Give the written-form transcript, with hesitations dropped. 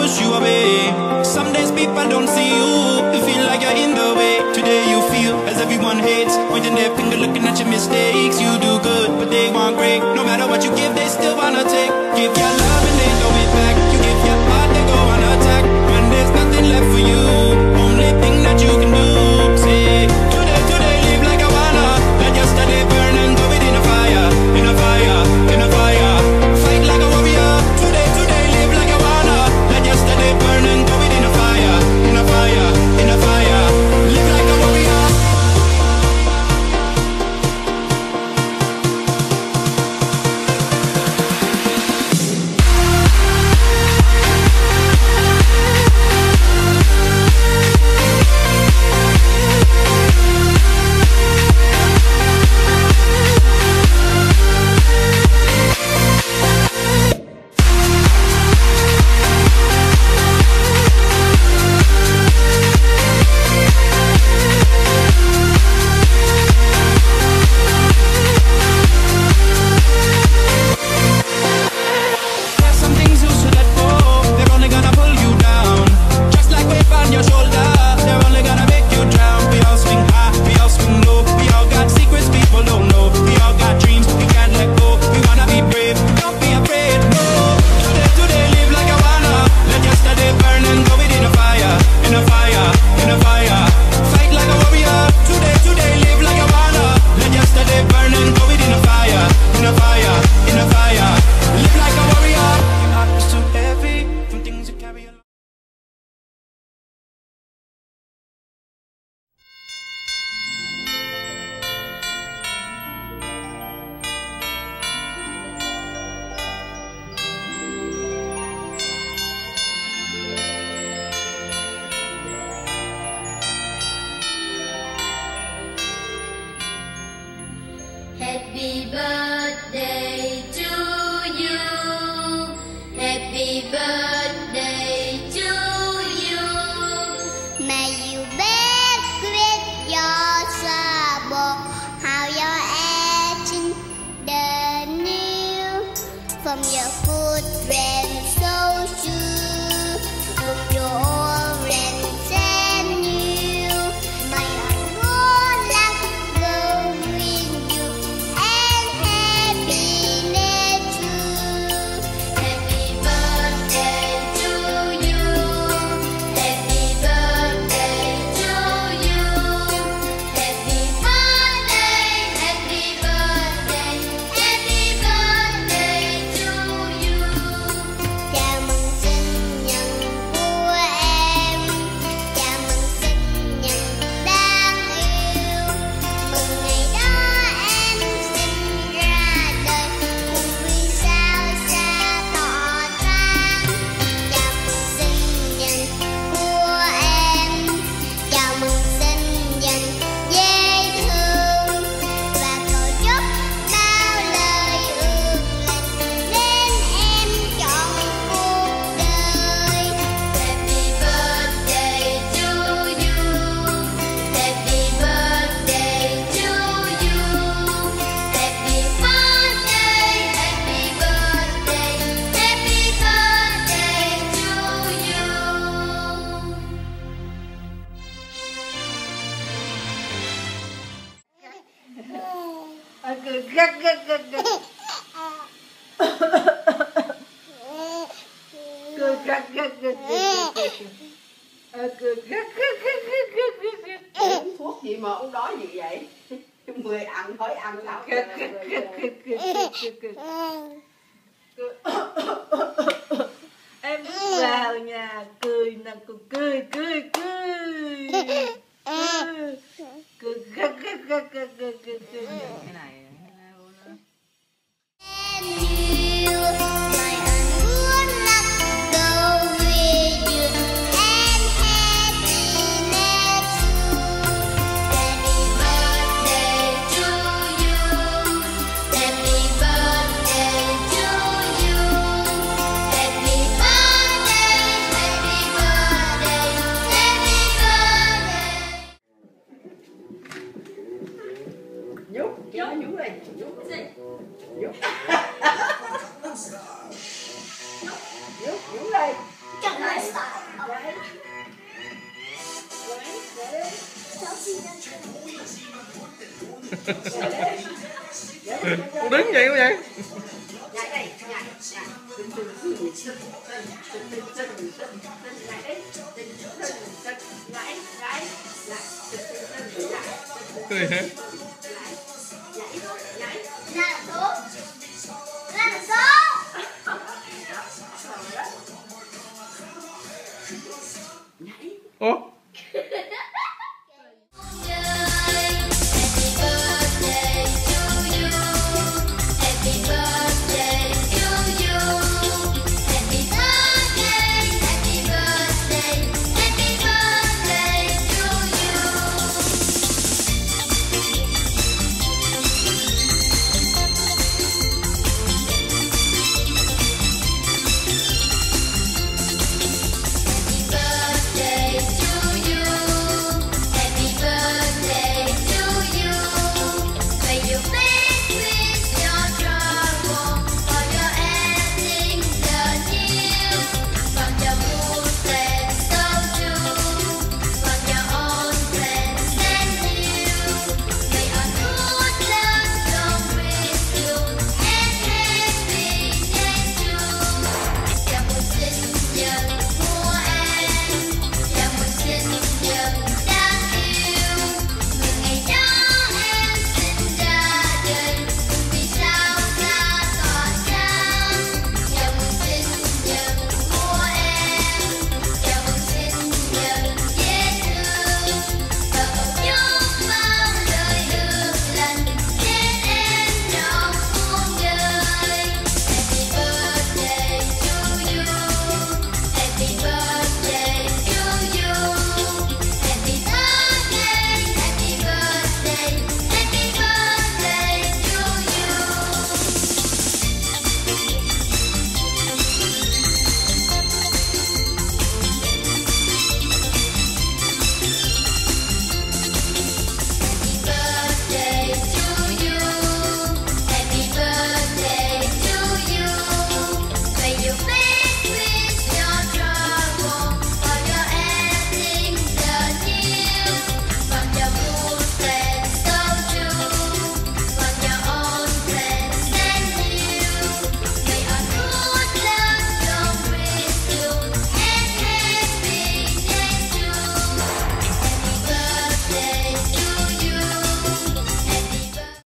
push you away. Some days people don't see you, you feel like you're in the way. Today you feel as everyone hates, pointing their finger looking at your mistakes. You do good but they want great. No matter what you give they still wanna take. Give your love and they throw it back. You give your heart, they go on attack. When there's nothing left for you, only thing that you can do, say today live like I wanna. Let yesterday burn and throw it in a fire, in a fire, in a fire. Fight like a warrior. Today live like I wanna. Let yesterday burn and throw it in a fire, in a fire, in a fire. Live like a warrior. Happy birthday to you. Happy birthday to you. May you bear with your trouble, how your aging the new from your foot and so shoe of your orange and new. May our good luck go with you and happiness too. Happy birthday to you. Happy birthday to you. Happy birthday, happy birthday, happy birthday to you. Chào mừng sinh nhật của em, chào mừng sinh nhật đáng yêu. Mừng ngày đó em sinh ra đời, cùng vì sao xa tỏ trang. Chào mừng sinh nhật của em, chào mừng sinh nhật dễ thương. Và cầu chúc bao lời ước lành đến em trọn cuộc đời. Happy birthday to you. Happy birthday to you. Happy birthday, happy birthday, happy birthday to you. Cười gắt gắt gắt gắt. Cười gắt gắt gắt gắt. Cười gắt gắt gắt gắt gắt. Uống thuốc gì mà ông đói gì vậy? Người ăn thôi ăn sao? Gắt gắt gắt gắt gắt gắt. Em vào nhà cười nè, cười cười cười. Cười gắt gắt gắt gắt gắt gắt. Cái này And you, my good luck go with you and happiness too. Happy birthday to you. Happy birthday to you. Happy birthday, happy birthday, happy birthday. Nhúc, nhúc đây, nhúc gì? Nhúc. Nhúc đây. Chẳng lẽ Con đứng vậy không vậy? Nhảy đây, nhảy, nhảy. Nhảy, nhảy, nhảy. Cười hả?